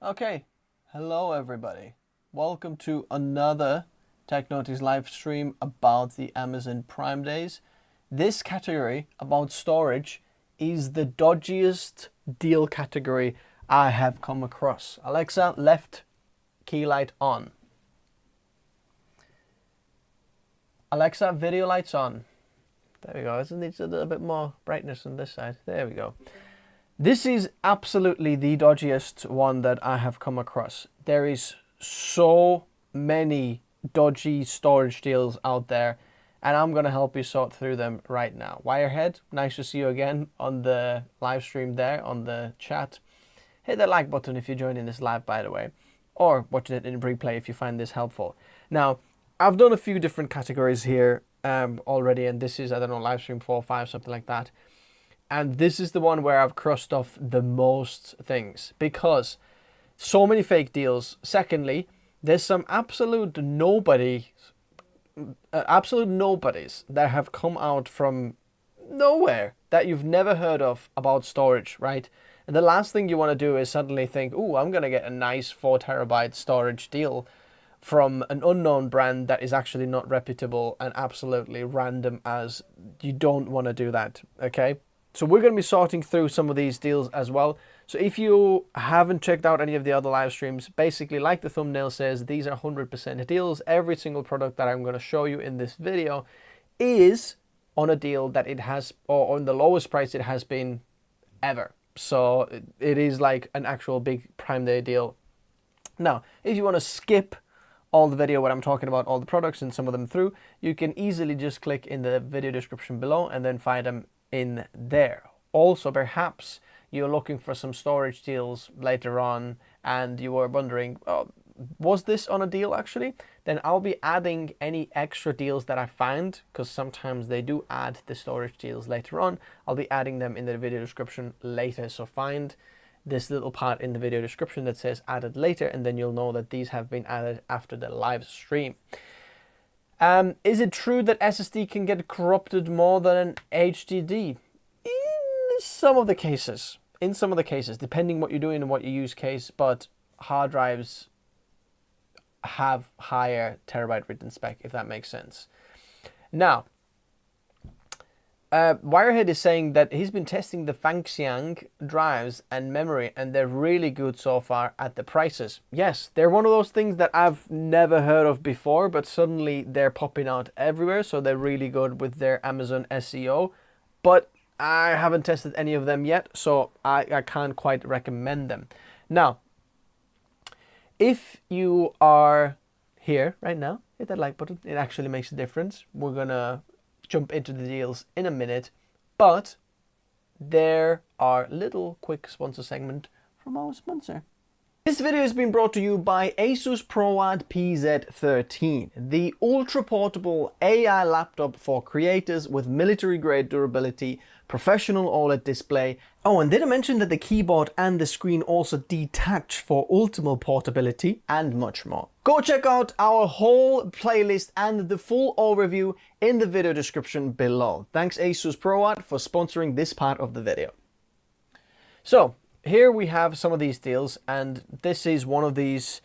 Okay, hello everybody. Welcome to another TechNotice live stream about the Amazon Prime Days. This category about storage is the dodgiest deal category I have come across. Alexa, left key light on. Alexa, video lights on. There we go. It needs a little bit more brightness on this side. There we go. This is absolutely the dodgiest one that I have come across. There is so many dodgy storage deals out there, and I'm going to help you sort through them right now. Wirehead, nice to see you again on the live stream there, on the chat. Hit that like button if you're joining this live, by the way, or watching it in replay if you find this helpful. Now, I've done a few different categories here already, and this is, I don't know, live stream 4 or 5, something like that. And this is the one where I've crossed off the most things because so many fake deals. Secondly, there's some absolute nobodies that have come out from nowhere that you've never heard of about storage, right? And the last thing you want to do is suddenly think, oh, I'm going to get a nice 4 terabyte storage deal from an unknown brand that is actually not reputable and absolutely random, as you don't want to do that, okay? So we're going to be sorting through some of these deals as well. So if you haven't checked out any of the other live streams, basically like the thumbnail says, these are 100% deals. Every single product that I'm going to show you in this video is on a deal that it has, or on the lowest price it has been ever. So it is like an actual big Prime Day deal. Now, if you want to skip all the video when I'm talking about all the products and some of them through, you can easily just click in the video description below and then find them in there. Also, perhaps you're looking for some storage deals later on and you were wondering, oh, was this on a deal actually? Then I'll be adding any extra deals that I find, because sometimes they do add the storage deals later on. I'll be adding them in the video description later. So find this little part in the video description that says added later, and then you'll know that these have been added after the live stream. Is it true that SSD can get corrupted more than an HDD? In some of the cases, depending what you're doing and what you use case, but hard drives have higher terabyte written spec, if that makes sense. Now, Wirehead is saying that he's been testing the Fangxiang drives and memory, and they're really good so far at the prices. Yes, they're one of those things that I've never heard of before, but suddenly they're popping out everywhere, so they're really good with their Amazon SEO. But I haven't tested any of them yet, so I can't quite recommend them. Now, if you are here right now, hit that like button. It actually makes a difference. We're gonna jump into the deals in a minute, but there are little quick sponsor segment from our sponsor. This video has been brought to you by Asus ProAd PZ13, the ultra portable AI laptop for creators with military grade durability, professional OLED display. Oh, and did I mention that the keyboard and the screen also detach for ultimate portability and much more. Go check out our whole playlist and the full overview in the video description below. Thanks Asus ProAd for sponsoring this part of the video. So, here we have some of these deals, and this is one of these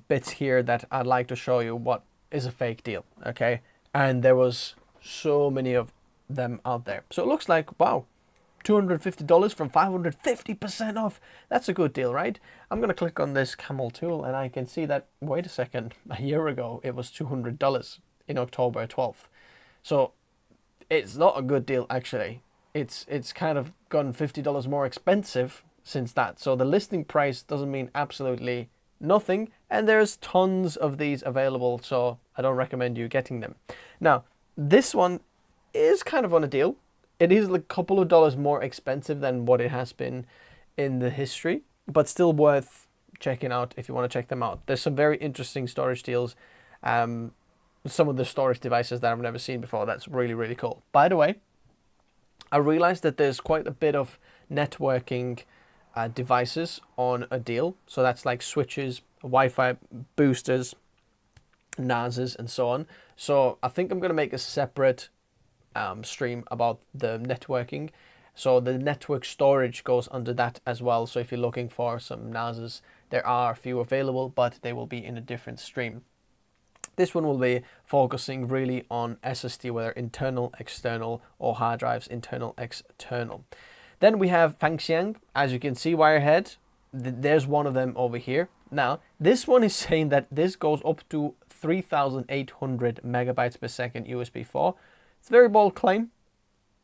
bits here that I'd like to show you what is a fake deal, okay? And there was so many of them out there. So it looks like, wow, $250 from 550% off. That's a good deal, right? I'm going to click on this camel tool and I can see that, wait a second, a year ago it was $200 in October 12th. So it's not a good deal actually. It's kind of gone $50 more expensive since that. So the listing price doesn't mean absolutely nothing, and there's tons of these available, so I don't recommend you getting them. Now, this one is kind of on a deal. It is a couple of dollars more expensive than what it has been in the history, but still worth checking out if you want to check them out. There's some very interesting storage deals. Some of the storage devices that I've never seen before. That's really, really cool. By the way, I realized that there's quite a bit of networking devices on a deal. So that's like switches, Wi-Fi boosters, NASs, and so on. So I think I'm going to make a separate stream about the networking. So the network storage goes under that as well. So if you're looking for some NASs, There are a few available, but they will be in a different stream. This one will be focusing really on SSD, whether internal, external, or hard drives, internal, external. Then we have Fangxiang, as you can see, Wirehead. There's one of them over here. Now, this one is saying that this goes up to 3,800 megabytes per second USB 4. It's a very bold claim.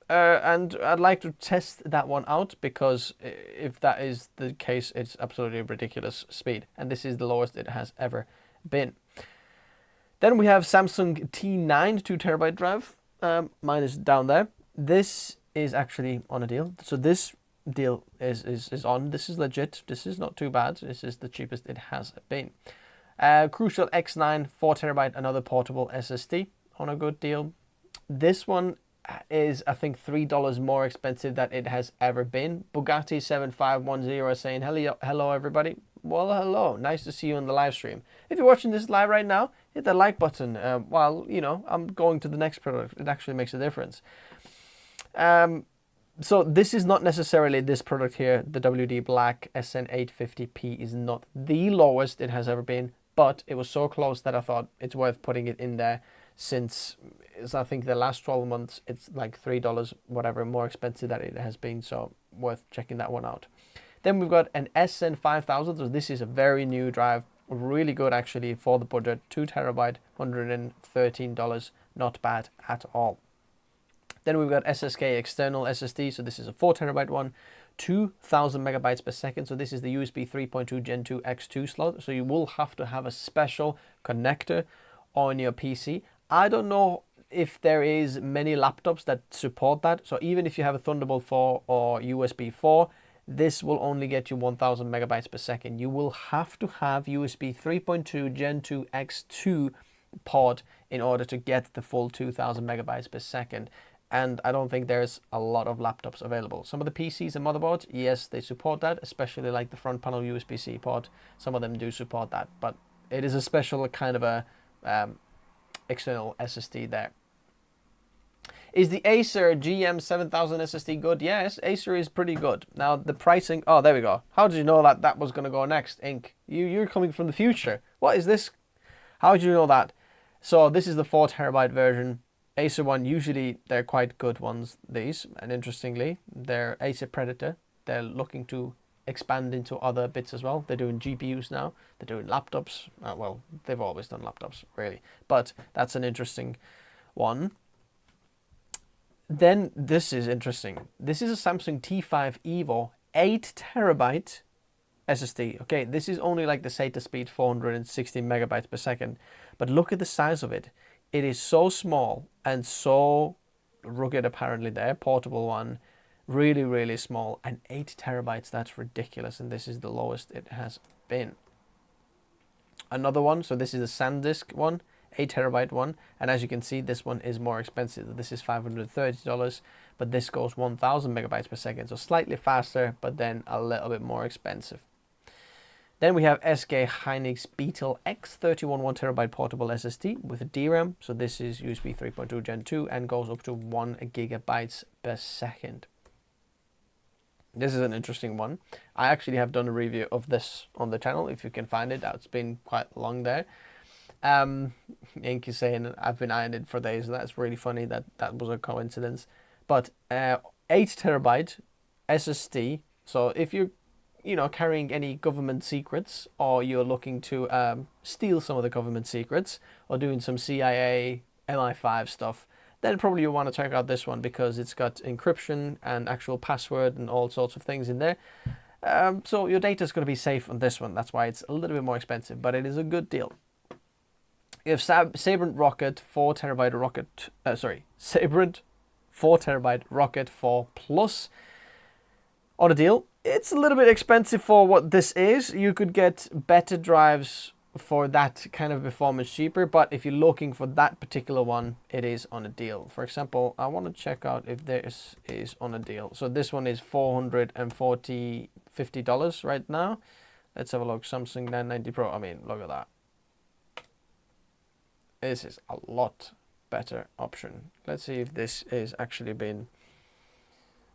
And I'd like to test that one out, because if that is the case, it's absolutely ridiculous speed. And this is the lowest it has ever been. Then we have Samsung T9 2TB drive. Mine is down there. This is actually on a deal. So this deal is on. This is legit. This is not too bad. This is the cheapest it has been. Crucial X9 4TB, another portable SSD on a good deal. This one is, I think, $3 more expensive than it has ever been. Bugatti 7510 saying, hello everybody. Well, hello, nice to see you on the live stream. If you're watching this live right now, hit the like button while, you know, I'm going to the next product. It actually makes a difference. So this is not necessarily this product here. The WD Black SN850p is not the lowest it has ever been, but it was so close that I thought it's worth putting it in there, since I think the last 12 months it's like $3 whatever more expensive that it has been, so worth checking that one out. Then we've got an SN5000, so this is a very new drive, really good actually for the budget. 2TB, $113, not bad at all. Then we've got SSK external SSD, so this is a 4TB one, 2,000 megabytes per second. So this is the USB 3.2 Gen 2 X2 slot, so you will have to have a special connector on your PC. I don't know if there is many laptops that support that, so even if you have a Thunderbolt 4 or USB 4, this will only get you 1,000 megabytes per second. You will have to have USB 3.2 Gen 2 X2 port in order to get the full 2,000 megabytes per second. And I don't think there's a lot of laptops available. Some of the PCs and motherboards, yes, they support that, especially like the front panel USB-C port. Some of them do support that, but it is a special kind of a external SSD there. Is the Acer GM7000 SSD good? Yes, Acer is pretty good. Now the pricing, oh, there we go. How did you know that that was going to go next, Ink? You're coming from the future. What is this? How did you know that? So this is the 4TB version. Acer one, usually they're quite good ones, these. And interestingly, they're Acer Predator. They're looking to expand into other bits as well. They're doing GPUs now. They're doing laptops. Well, they've always done laptops, really. But that's an interesting one. Then this is interesting. This is a Samsung T5 Evo 8TB SSD. Okay, this is only like the SATA speed, 460 megabytes per second. But look at the size of it. It is so small and so rugged, apparently there. Portable one. Really, really small. And 8TB, that's ridiculous. And this is the lowest it has been. Another one, so this is a SanDisk one. 8TB one, and as you can see, this one is more expensive. This is $530, but this goes 1,000 megabytes per second, so slightly faster, but then a little bit more expensive. Then we have SK Hynix Beetle X31 1TB portable SSD with a DRAM. So this is USB 3.2 Gen 2 and goes up to 1 gigabytes per second. This is an interesting one. I actually have done a review of this on the channel, if you can find it. It's been quite long there. Ink is saying I've been eyeing it for days. That's really funny that that was a coincidence. But 8TB SSD. So if you're, carrying any government secrets, or you're looking to steal some of the government secrets, or doing some CIA MI5 stuff, then probably you want to check out this one, because it's got encryption and actual password and all sorts of things in there. So your data is going to be safe on this one. That's why it's a little bit more expensive, but it is a good deal. You have Sabrent Rocket 4TB Rocket, Sabrent 4TB Rocket 4 Plus on a deal. It's a little bit expensive for what this is. You could get better drives for that kind of performance cheaper, but if you're looking for that particular one, it is on a deal. For example, I want to check out if this is on a deal. So this one is $450 right now. Let's have a look. Samsung 990 Pro. I mean, look at that. This is a lot better option. Let's see if this is actually been.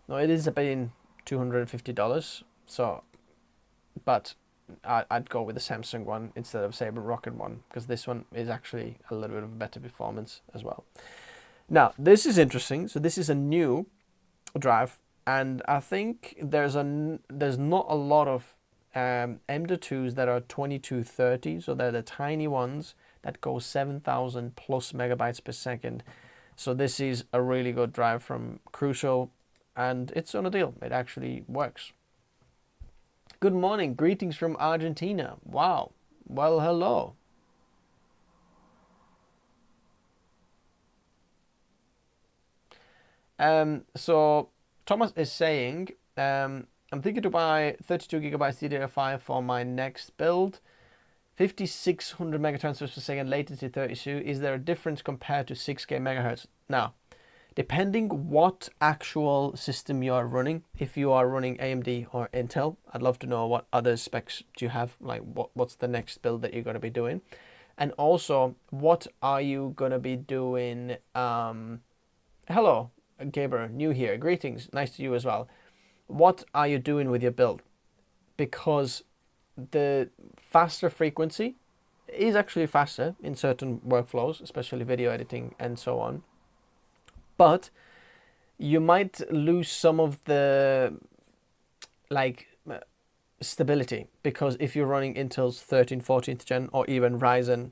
No, it is been $250. So, but I'd go with the Samsung one instead of Sabre Rocket one, because this one is actually a little bit of better performance as well. Now, this is interesting. So this is a new drive, and I think there's not a lot of M.2s that are 2230, so they're the tiny ones that go 7,000 plus megabytes per second. So this is a really good drive from Crucial, and it's on a deal. It actually works. Good morning, greetings from Argentina. Wow, well, hello. So Thomas is saying, I'm thinking to buy 32 gigabytes DDR5 for my next build. 5600 megatransfers per second, latency 32. Is there a difference compared to 6K megahertz? Now, depending what actual system you are running, if you are running AMD or Intel, I'd love to know what other specs do you have, like what's the next build that you're going to be doing. And also, what are you going to be doing? Hello, Gabriel, new here. Greetings, nice to you as well. What are you doing with your build? Because the faster frequency is actually faster in certain workflows, especially video editing and so on. But you might lose some of the stability, because if you're running Intel's 13th, 14th gen, or even Ryzen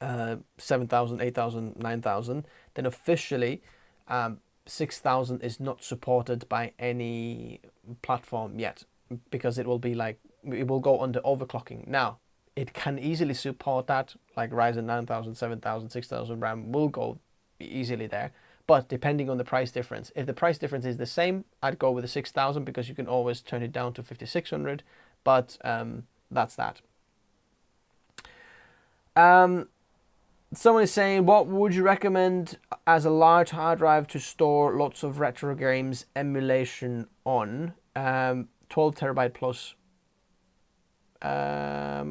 7000, 8000, 9000, then officially 6000 is not supported by any platform yet, because it will go under overclocking. Now, it can easily support that, like Ryzen 9000, 7000, 6000 RAM will go easily there, but depending on the price difference. If the price difference is the same, I'd go with the 6000, because you can always turn it down to 5600, but that's that. Someone is saying, what would you recommend as a large hard drive to store lots of retro games emulation on? 12 terabyte plus. I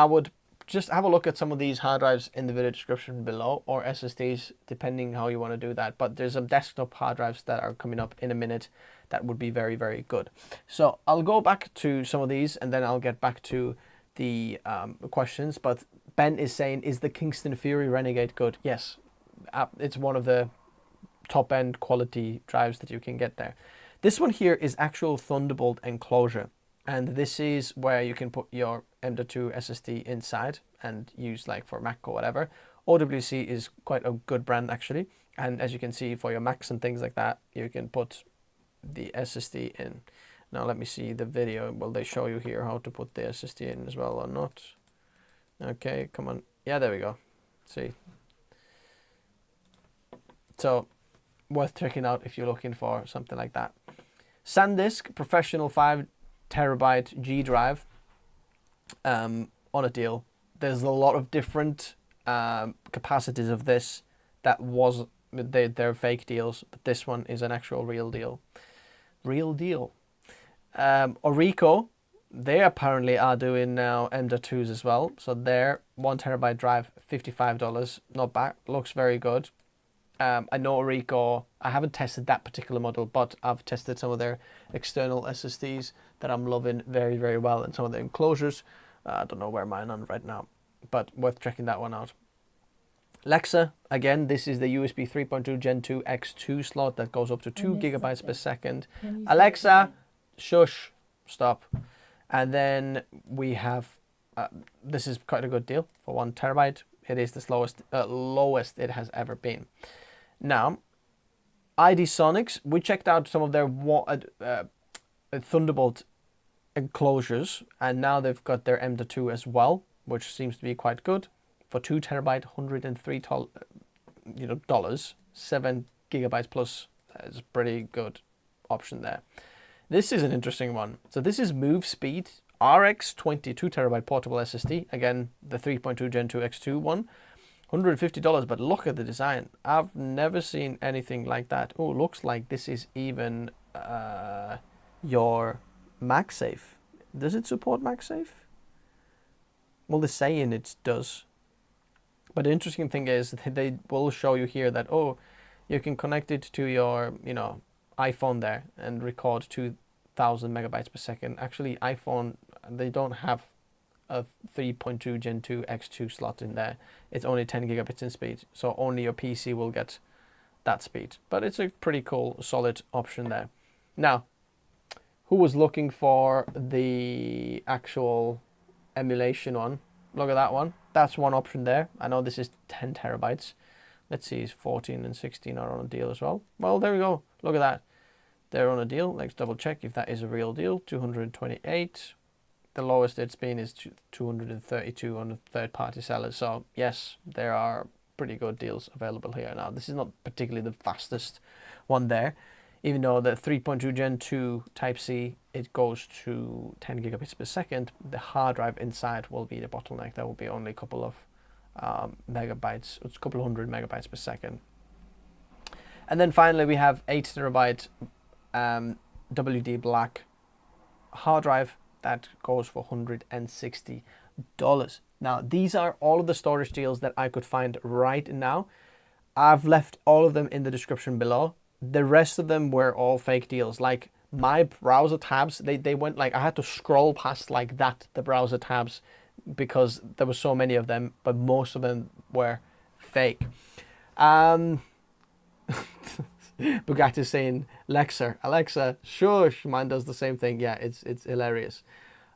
would just have a look at some of these hard drives in the video description below, or SSDs, depending how you want to do that. But there's some desktop hard drives that are coming up in a minute that would be very, very good. So I'll go back to some of these, and then I'll get back to the questions. But Ben is saying, is the Kingston Fury Renegade good? Yes, it's one of the top end quality drives that you can get there. This one here is actual Thunderbolt enclosure, and this is where you can put your M.2 SSD inside and use like for Mac or whatever. OWC is quite a good brand actually, and as you can see, for your Macs and things like that, you can put the SSD in. Now let me see the video. Will they show you here how to put the SSD in as well or not? Okay, come on. Yeah, there we go. See. So worth checking out if you're looking for something like that. SanDisk Professional 5 terabyte G drive on a deal. There's a lot of different capacities of this that they're fake deals, but this one is an actual real deal. Real deal. Orico, they apparently are doing now M.2s as well. So their 1 terabyte drive, $55. Not bad. Looks very good. I know Orico, I haven't tested that particular model, but I've tested some of their external SSDs that I'm loving very, very well, and some of the enclosures. I don't know where mine are right now, but worth checking that one out. Lexa, again, this is the USB 3.2 Gen 2 X2 slot that goes up to 2 gigabytes per second. Alexa, shush, stop. And then we have, this is quite a good deal for 1 terabyte. It is the lowest it has ever been. Now, ID Sonics, we checked out some of their Thunderbolt enclosures, and now they've got their M.2 as well, which seems to be quite good. For 2 terabyte, $103, dollars, 7 gigabytes plus is a pretty good option there. This is an interesting one. So this is MoveSpeed RX 22 terabyte portable SSD. Again, the 3.2 Gen 2 X2 one. $150, but look at the design. I've never seen anything like that. Oh, looks like this is even your MagSafe. Does it support MagSafe? Well, they're saying it does. But the interesting thing is they will show you here that, oh, you can connect it to your, iPhone there and record 2000 megabytes per second. Actually, iPhone, they don't have a 3.2 Gen 2 X2 slot in there. It's only 10 gigabits in speed, so only your PC will get that speed. But it's a pretty cool, solid option there. Now, who was looking for the actual emulation one? Look at that one. That's one option there. I know this is 10 terabytes. Let's see, 14 and 16 are on a deal as well. Well, there we go. Look at that. They're on a deal. Let's double check if that is a real deal. 228. The lowest it's been is 232 on the third-party sellers. So yes, there are pretty good deals available here. Now, this is not particularly the fastest one there. Even though the 3.2 Gen 2 Type-C, it goes to 10 gigabits per second, the hard drive inside will be the bottleneck. There will be only a couple of megabytes, it's a couple of hundred megabytes per second. And then finally we have 8 terabyte WD Black hard drive that goes for $160. Now, these are all of the storage deals that I could find right now. I've left all of them in the description below. The rest of them were all fake deals. Like my browser tabs, they went like, I had to scroll past like that, the browser tabs, because there were so many of them, but most of them were fake. Bugatti's saying, Alexa, shush, mine does the same thing. Yeah, it's hilarious.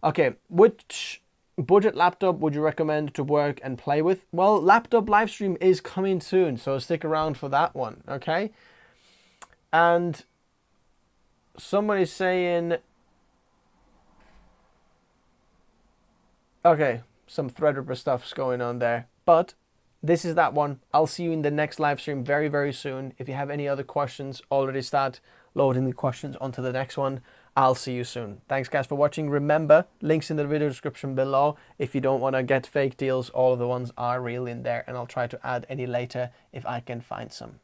Okay, which budget laptop would you recommend to work and play with? Well, laptop livestream is coming soon, so stick around for that one, okay? And someone is saying, okay, some Threadripper stuff's going on there, but this is that one. I'll see you in the next live stream very, very soon. If you have any other questions, already start loading the questions onto the next one. I'll see you soon. Thanks, guys, for watching. Remember, links in the video description below. If you don't want to get fake deals, all of the ones are real in there, and I'll try to add any later if I can find some.